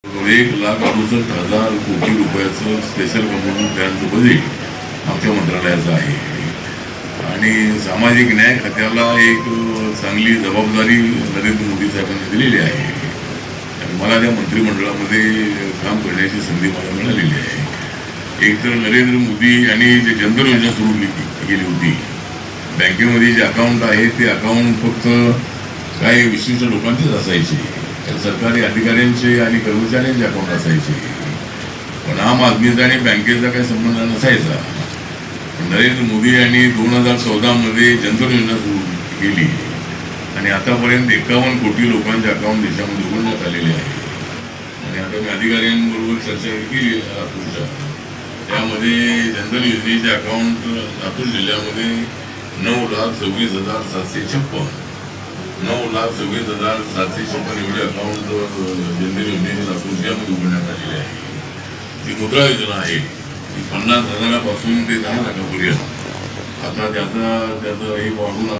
1,68,000 कोटी रुपयाचं special community प्लॅनचं budget आमच्या मंत्रालयाचं आहे आणि सामाजिक न्याय खात्याला एक चांगली जबाबदारी नरेंद्र मोदी साहेबांनी दिलेली आहे आणि मला त्या मंत्रिमंडळामध्ये काम करण्याची संधी मला मिळालेली आहे. एक तर नरेंद्र मोदी यांनी जे जनधन योजना सुरू केली होती, बँकेमध्ये जे अकाउंट आहे ते अकाउंट फक्त काही विशिष्ट लोकांचेच असायचे, सरकारी अधिकाऱ्यांचे आणि कर्मचाऱ्यांचे अकाउंट असायचे, पण आम आदमीचा आणि बँकेचा काही संबंध नसायचा. नरेंद्र मोदी यांनी 2014 मध्ये जनधन योजना सुरू केली आणि आतापर्यंत 51 कोटी लोकांचे अकाउंट देशामध्ये उघडण्यात आलेले आहे. आणि आता मी अधिकाऱ्यांबरोबर चर्चा केली लातूरच्या, त्यामध्ये जनधन योजनेचे अकाउंट लातूर जिल्ह्यामध्ये 9,26,756 एवढे अकाउंट जनधन योजनेचे लातूर जिल्ह्यामध्ये उघडण्यात आलेले आहे. ती मुद्रा योजना आहे, ती 50,000पासून ते 10 लाखापर्यंत आता त्याचं हे वाढून